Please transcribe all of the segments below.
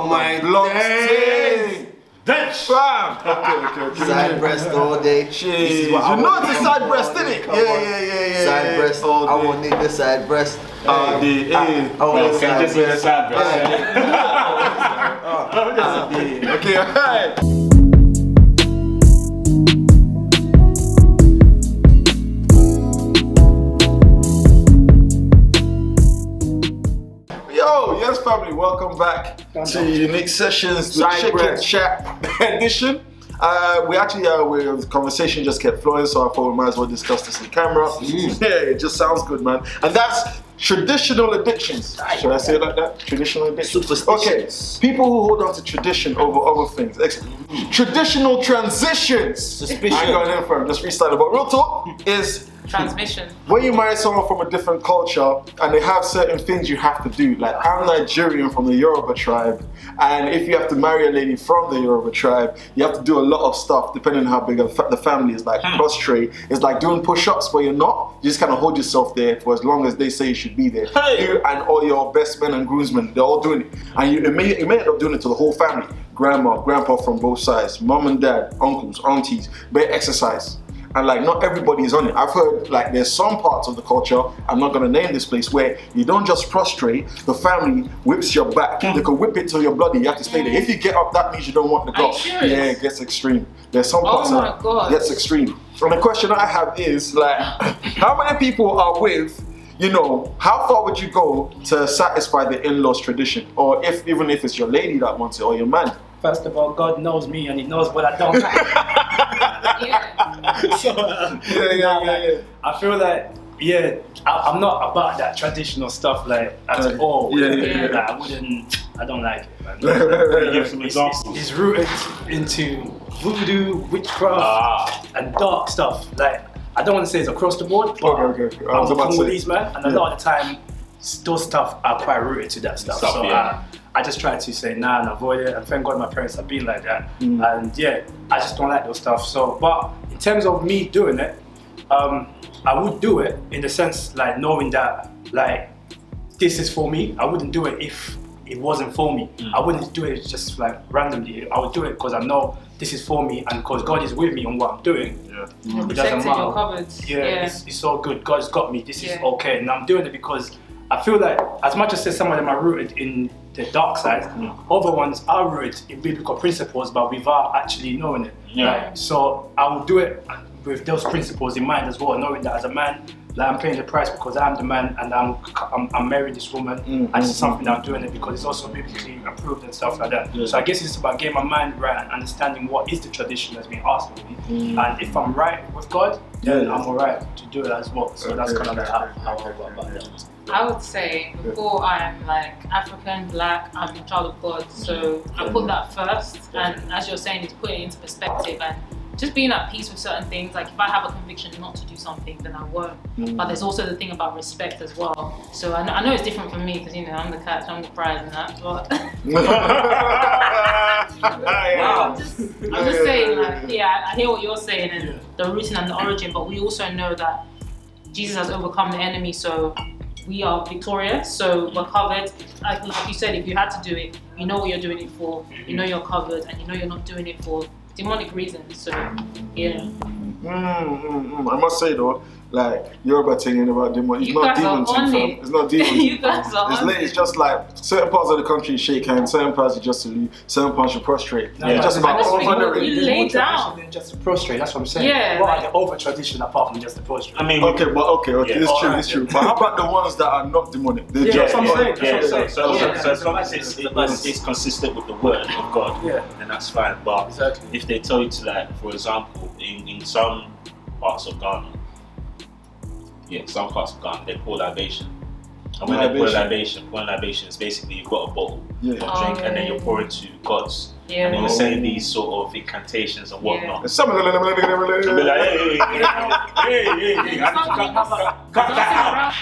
Oh my days. Bench. Bam. Okay. Side breast all day. Jeez. You know it's a side breast, isn't it? Yeah. Side breast. all day. I won't need the side breast. All day. I want the side breast. Okay, alright. Yes, family, welcome back to Unique Sessions, the Chicken Chat edition. The conversation just kept flowing, so I thought we might as well discuss this in camera. Yeah, it just sounds good, man. And that's traditional addictions. Should I say it like that? Traditional addictions. Okay, people who hold on to tradition over other things. Traditional transitions. Suspicion. I ain't going in for it, just freestyle. But real talk is transmission. When you marry someone from a different culture and they have certain things you have to do, like I'm Nigerian from the Yoruba tribe, and if you have to marry a lady from the Yoruba tribe, you have to do a lot of stuff depending on how big the family is. Like prostrate, it's like doing push-ups, but you're not. You just kind of hold yourself there for as long as they say you should be there. You and all your best men and groomsmen, they're all doing it, and you may end up doing it to the whole family. Grandma, grandpa from both sides, mom and dad, uncles, aunties, bare exercise. And like not everybody is on it. I've heard like there's some parts of the culture, I'm not gonna name this place, where you don't just prostrate, the family whips your back. They can whip it till you're bloody, you have to stay there. If you get up, that means you don't want to go. Yeah, it gets extreme. There's some parts that gets extreme. And the question I have is like, how many people are with, how far would you go to satisfy the in-laws tradition? Or even if it's your lady that wants it or your man? First of all, God knows me and He knows what I don't like. So, I feel like, I'm not about that traditional stuff like at all. Like, I don't like it, man. Give some examples. It's rooted into voodoo, witchcraft, and dark stuff. Like, I don't want to say it's across the board, but I'm a Congolese man, and a lot of the time, those stuff are quite rooted to that stuff. I just try to say nah and avoid it, and thank God my parents have been like that. And I just don't like those stuff. So, but in terms of me doing it, I would do it in the sense like knowing that like this is for me. I wouldn't do it if it wasn't for me. I wouldn't do it just like randomly. I would do it because I know this is for me and because God is with me on what I'm doing. You're protected, you're covered. It's all good. God's got me. This is okay, and I'm doing it because I feel like as much as some of them are rooted in the dark side, other ones are rooted in biblical principles, but without actually knowing it. Right? So I will do it with those principles in mind as well, knowing that as a man, like I'm paying the price because I'm the man and I'm marrying this woman, and it's something that I'm doing it because it's also biblically approved and stuff like that. So I guess it's about getting my mind right and understanding what is the tradition that's being asked of me, and if I'm right with God, then I'm alright to do it as well. So that's kind of like how I go about that. I would say before I'm like African, black, I'm a child of God, so I put that first, and as you're saying, it's putting it into perspective and just being at peace with certain things. Like if I have a conviction not to do something, then I won't. But there's also the thing about respect as well. So I know it's different for me because I'm the catch, I'm the prize and that. But I'm just saying, like, I hear what you're saying and the rooting and the origin. But we also know that Jesus has overcome the enemy, so we are victorious. So we're covered. Like you said, if you had to do it, you know what you're doing it for. You know you're covered, and you know you're not doing it for demonic reasons. So I must say though, like Yoruba thing about demon, it's not demon thing, fam. It's not demon. You guys are it's just like certain parts of the country you shake hands, certain parts you just salute, certain parts you prostrate. It's just about honoring. You lay down. Than just the prostrate. That's what I'm saying. Yeah. What are the over tradition apart from just the prostrate? I mean, okay, it's true. But how about the ones that are not demonic? They're just So as long as it's consistent with the word of God, then that's fine. But if they tell you to, like, for example, in some parts of Ghana, they pour libation. And when they pour libation is basically you've got a bottle of drink and then you're pouring to gods. And then you're saying these sort of incantations and whatnot. Some of them You'll be like, hey, cut that out.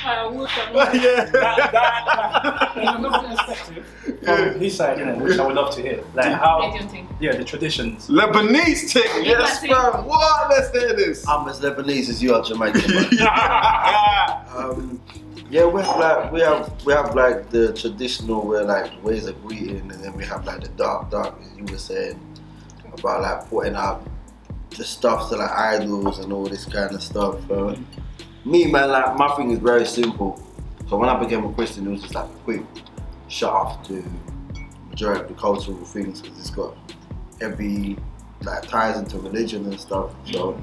From his side, which I would love to hear. Like how, the traditions. Lebanese thing, yes, fam. What? Let's hear this. I'm as Lebanese as you are Jamaican. Yeah, we have like the traditional ways of greeting, and then we have like the dark, as you were saying, about like putting out the stuff to like idols and all this kind of stuff. Me, man, like my thing is very simple. So when I became a Christian, it was just like a quick shut off to majority of the cultural things, because it's got heavy like ties into religion and stuff. So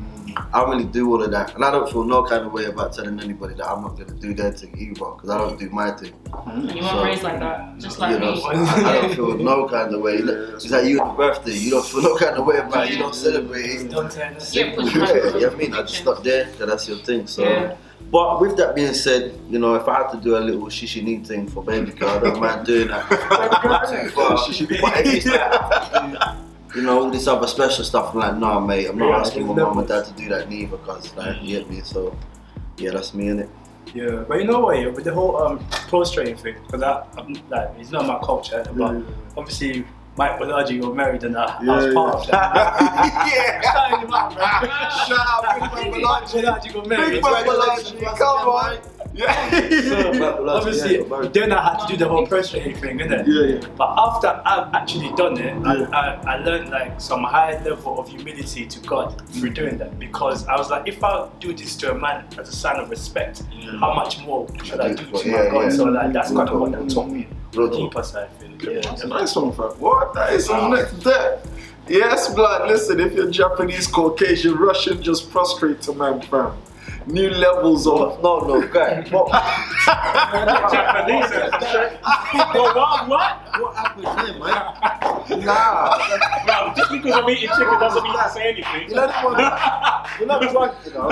I don't really do all of that, and I don't feel no kind of way about telling anybody that I'm not gonna do their thing either, because I don't do my thing. And you weren't raised like that, just like me. I don't feel no kind of way. It's like you on your birthday, you don't feel no kind of way about it, you don't celebrate it. Yeah, I mean, I just not there, so that's your thing. So, but with that being said, you know, if I had to do a little shishini thing for baby girl, I don't mind doing that. Not too far. But if it's like, you know, all this other special stuff, I'm like, nah, mate, I'm not asking my mum and dad to do that neither, because like, you get me. So, yeah, that's me, innit? Yeah, but you know what, with the whole prostrating thing, because like, it's not my culture, but obviously Mike Balaji got married and I was part of that. Shout him out, man. Shout out Big Mike Balaji got married. Big Mike Balaji, come on. So obviously then I had to do the whole prostrating thing, innit? But after I've actually done it, I learned like some high level of humility to God through doing that, because I was like, if I do this to a man as a sign of respect, how much more should I do to my God? So like that's kind of what that taught me. Deeper side thing. Nice one, fam. What? That is some next depth. Yes, blood. Listen, if you're Japanese, Caucasian, Russian, just prostrate to man, fam. New levels of no, guy. Japanese. What? What happened here, man? Nah, just because I'm eating chicken doesn't mean I say anything. You're not drunk, you know.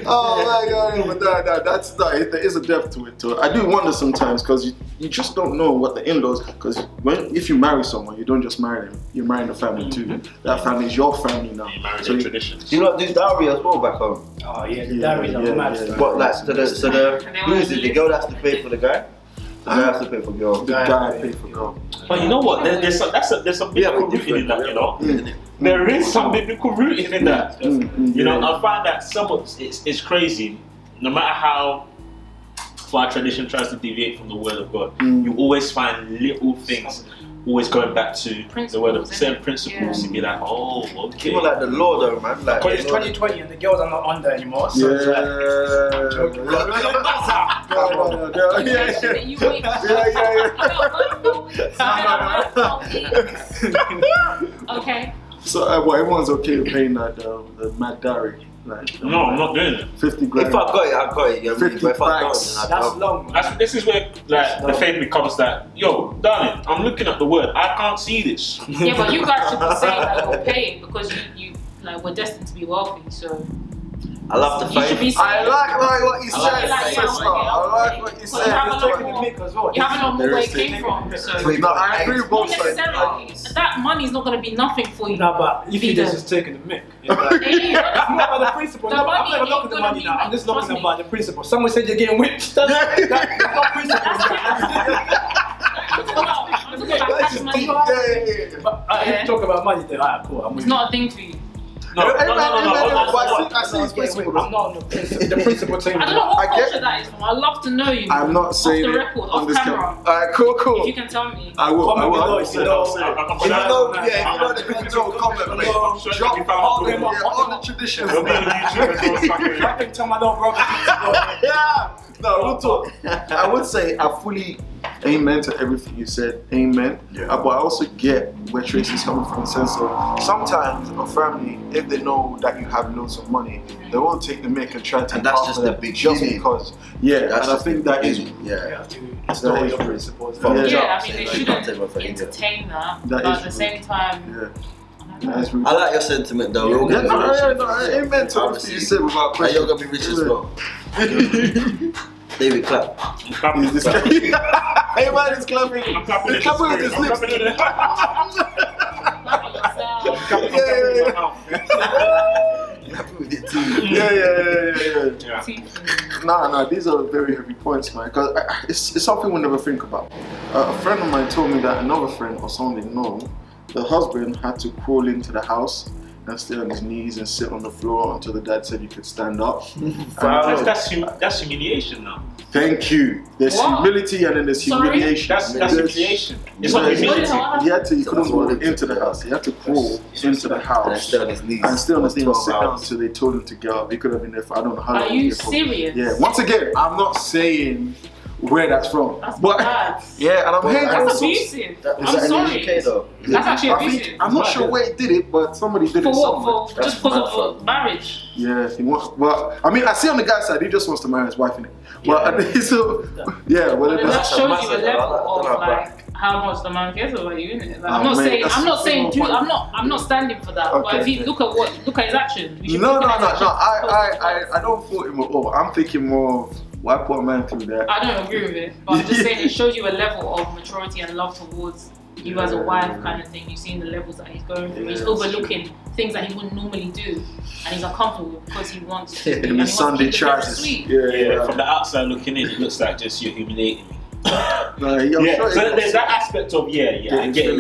Oh my God, but that's there is a depth to it too. I do wonder sometimes, because you just don't know what the in-laws, because if you marry someone, you don't just marry them, you're marrying the family too. That family is your family now. You marry so traditions. Do you not do dowry as well back home? Oh yeah, the dowries are mad. But like, so who is it? The girl has to pay for the guy? The guy has to pay for girl. The guy pay for girl. But you know what? There's some biblical rooting in that, you know. There is some biblical rooting in that. You know, I find that it's crazy. No matter how far tradition tries to deviate from the word of God, you always find little things always going back to the word of certain principles to be like, oh, okay. Even like the law though, man. Like, because it's 2020 and the girls are not on there anymore. So it's Okay. So everyone's okay with paying the mad dowry. Like, no, I'm not doing it. 50 grand. If I got it, I got it. You know, 50 if I don't, francs. then I that's long. This is where like the faith becomes that, yo, darling, I'm looking at the word. I can't see this. Yeah, but you guys should be saying that you're paying because you like we're destined to be wealthy. So I love the you should be faith. saying. I like what you said. I like what you said. You haven't known where it came from. So No, I agree with both sides. that money is not going to be nothing for you. No, but if you just taking the mic, it's like, I'm not about the principle. The I'm money not ain't looking at the gonna money be now. I'm just trust looking me. about the principle. Someone said you're getting whipped. That's not principle. I'm talking about cash money. But if you talk about money, then alright, cool. I'm with It's not a thing for you. No. I see his principle. I'm not on the principle team. I don't know what I get- culture that is from. I'd love to know you. I'm not saying off the it record, on off this camera. camera. Alright, cool. If you can tell me. I will. Comment below if If you you know. know, if you know the control, comment, mate. Drop all them all the traditions. I can tell my little brother. Yeah. No, we'll talk. I would say I fully amen to everything you said. Amen. Yeah. But I also get where Tracy's coming from in the sense of sometimes a family, if they know that you have loads of money, they will take the mic and try to take And that's half just of the it big just thing. because. Yeah, That's and I just think the that is. beginning. Yeah. You have to store your principles. Yeah. Yeah, I mean, they Like, shouldn't can't take my friend, entertain that, That but is at the rude. same time, Yeah. That is rude. I like your sentiment though. We're all Yeah, gonna be rich. amen to everything you said without And question. you're gonna be rich as well. David, clap. He's this guy. Hey man, he's clapping. I'm clapping He's clapping with his lips. love yourself. Happy with it too. Yeah. Nah, these are very heavy points, man. Because it's something we never think about. A friend of mine told me that another friend or someone they know, the husband had to crawl into the house and stay on his knees and sit on the floor until the dad said you could stand up. That's humiliation now. Thank you. There's humility and then there's humiliation. That's humiliation. It's not humility. He couldn't walk into the house. He had to crawl into the house and stay on his knees. And stay on his knees and sit down until they told him to get up. He could have been there for I don't know how long. Are you serious? Yeah. Once again, I'm not saying where that's from. That's but bad. Yeah, and I'm hearing that's abusive. I'm sorry. That's actually abusive. I'm not sure where he did it, but somebody did it somewhere. For just because of marriage. Yeah, he wants. Well, I mean, I see on the guy's side, he just wants to marry his wife, innit? But so, yeah, well, that shows you a level of like how much the man cares about you, innit? Like, I'm not saying, dude, I'm not standing for that. But if you look at his actions, no. I don't fault him at all. I'm thinking more of why put a man through that. I don't agree with it, but I'm just saying it shows you a level of maturity and love towards you as a wife, kind of thing. You've seen the levels that he's going through. He's overlooking things that he wouldn't normally do, and he's uncomfortable because he wants to. In the Sunday choices. Yeah. From the outside looking in, it looks like just you're humiliating me. So there's that aspect of I get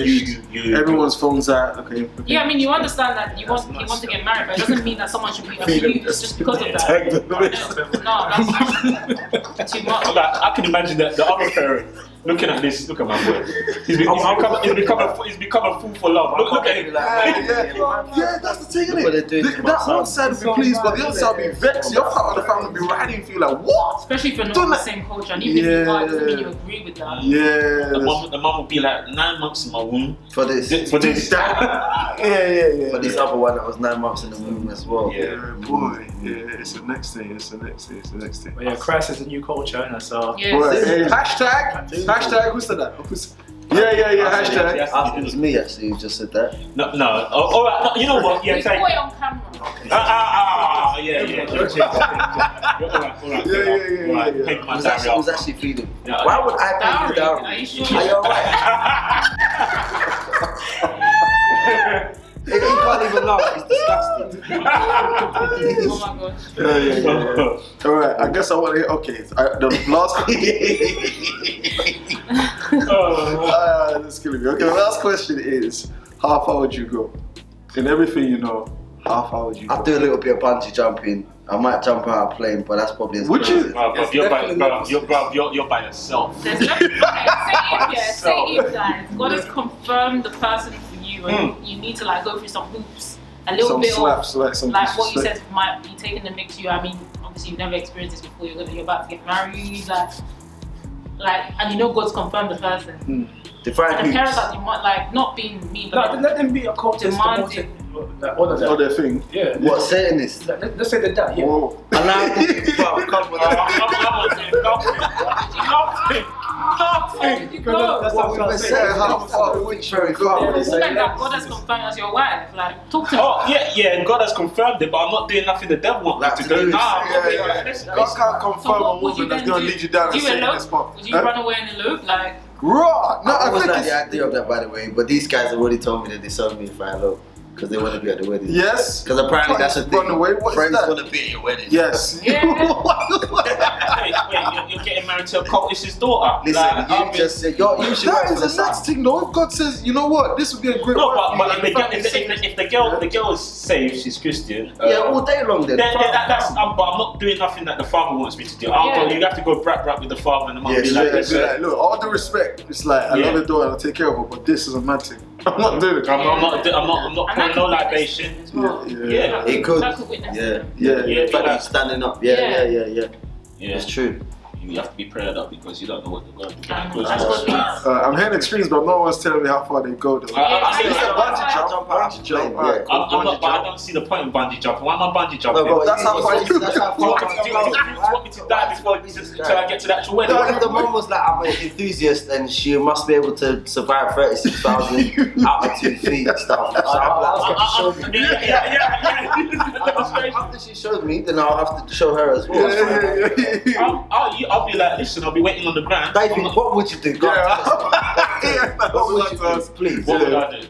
you. Everyone's phones out. Okay. Yeah, I mean you understand that you want to get married, but it doesn't mean that someone should be abused just because of that. No, that's too much. I can imagine that the other parent looking at this. Look at my boy. He's become a fool for love. Look at him. Yeah, that's the thing, innit? That one side will be pleased, but the other side will be vexed. Your part of the family will be riding for you like, what? Especially if you're not in the same culture, and even if you are, doesn't mean you agree with that. Yeah. The mum will be like 9 months in my womb for this. Yeah. But this other one that was 9 months in the womb as well. Yeah, boy. Yeah, it's the next thing. But yeah, Christ is a new culture, and so. Yeah. Hashtag, who said that? Yeah, hashtag. It was me actually who just said that. No. All right. No, you know what? Yeah, we caught it on camera. Yeah. All right. I was actually feeling. Why would I pay the dowry? Are you sure? Are you alright? He can't even laugh. It's disgusting. Oh my god. Yeah. All right. I guess I want to. Okay. The last. That's killing me. Okay. The last question is: how far would you go? In everything you know, how far would you go? I'll do a little bit of bungee jumping. I might jump out of a plane, but that's probably as Would you? You're by yourself. Say if guys, God has confirmed the person for you, and you need to like go through some hoops, a little bit slaps, of like what you said might be taking the mix. I mean, obviously you've never experienced this before. You're about to get married, and you know God's confirmed the person. And the parents that demand, not being mean, but let them be a culture demanding. All their thing. Yeah. What saying this? Let's say the dad. Yeah. Whoa. And now Nothing. That's what we've been saying. How far? Which very far? The woman that God has confirmed as your wife, talk to me. Oh yeah, God has confirmed it, but I'm not doing nothing the devil wants me to do. God can't confirm a woman that's going to lead you down the same spot. Would you run away and elope? Raw. No, I was not the idea of that, by the way, but these guys have already told me that they saw me if I elope. Because they want to be at the wedding. Yes. Because apparently that's a thing. Run away? What's Friends that? want to be at your wedding. Yes. Yeah. Wait, you're getting married to a cultist's daughter. Listen, you just said, that is the next thing, though. If God says, you know what, this would be a great but if the girl is saved, she's Christian. All day long then. But I'm not doing nothing that the father wants me to do. I'll go, you have to go rap with the father and the mum. Look, all the respect. It's like, I love the daughter, I'll take care of her, but this is a mad thing. I'm not doing it. I'm not pouring no libation. Yeah. It could. Yeah. But standing up. Yeah. It's true. You have to be prayed up because you don't know what they're going to do. I'm hearing extremes, but no one's telling me how far they go. Though. Bungee jump. I don't see the point in bungee jumping. Why am I bungee jumping? No, that's how far you want me to die before until I get to the actual wedding? If the mum was like, I'm an enthusiast and she must be able to survive 36,000 out of 2 feet and stuff. After she showed me, then I'll have to show her as well. I'll be like, listen, I'll be waiting on the ground. David, what would you do? What would you do? Please. What would I do?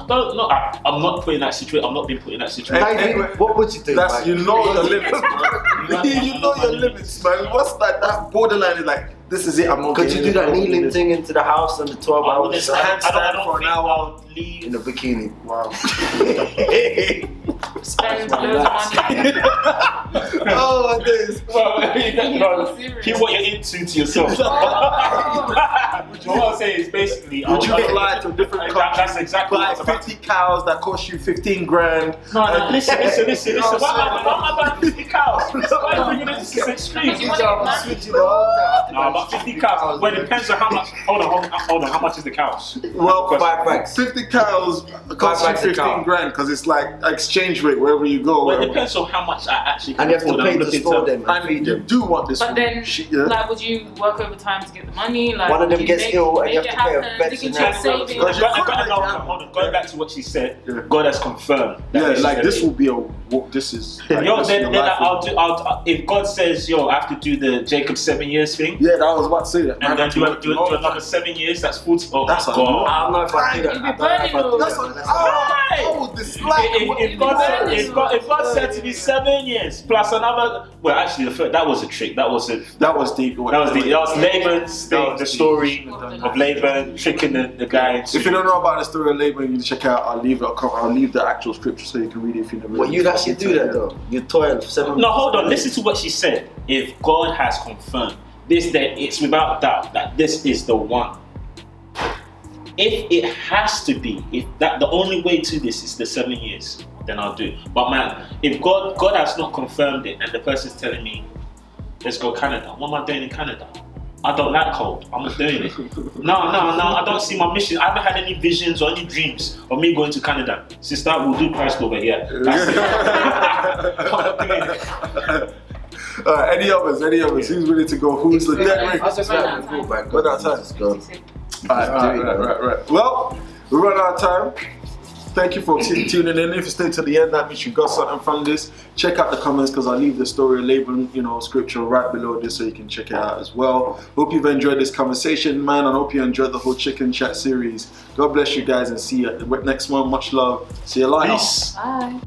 I'm not put in that situation. I'm not being put in that situation. What would you do? That's you know your limits, bro. You know your limits, man. What's that borderline is like? This is it. I'm not. Could you do that kneeling thing into the house and the 12 hours? I don't think I'll leave in a bikini. Wow. Spend loads of money. Oh, this. Well, keep what you're into to yourself. What I'm saying is basically, would you fly to a different country? That's exactly like 50 cows that cost you 15 grand. No, listen. Why am I buying 50 cows? Why are you bringing it to this extreme? No, about 50 cows. Well, it depends on how much. Hold on. How much is the cows? Well, 5 bags. 50 cows cost you 15 grand because it's like exchange rate wherever you go. Well, it depends on how much I actually. And you have to pay to store them. And you do want this. But then, like, would you work overtime to get the money? Like, one of them gets ill and you have to pay a veterinary. Hold on. Going back to what she said, God has confirmed. Like this will be this is. Then I'll if God says, I have to do the Jacob 7 years thing. Yeah, I was about to say that. And then do another 7 years. That's 40. Oh, that's God. I don't know if I do that. I would dislike. If God said to me 7 years plus another, well, actually, that was a trick. That was deep. That was Laban's thing. The story of Laban tricking the guy. If you don't know about the story of Laban, you need to check out. I'll leave the actual scripture so you can read it if you never. Well, you'd actually do that though. You toil 7. No, hold on. Listen to what she said. If God has confirmed this, then it's without doubt that this is the one. If it has to be, if that the only way to this is the 7 years, then I'll do it. But man, if God has not confirmed it and the person's telling me, let's go Canada, what am I doing in Canada? I don't like cold. I'm not doing it. No. I don't see my mission. I haven't had any visions or any dreams of me going to Canada. Sister, we'll do Christ over here. That's it. I'm not doing it. Any others? Who's ready to go? Who's the dead ring? I just got to go back. Go down time. Right. Well, we run out of time. Thank you for tuning in. If you stay to the end, that means you got something from this. Check out the comments because I'll leave the story Laban, scripture right below this so you can check it out as well. Hope you've enjoyed this conversation, man. I hope you enjoyed the whole Chicken Chat series. God bless you guys and see you at the next one. Much love. See you later. Peace. Bye.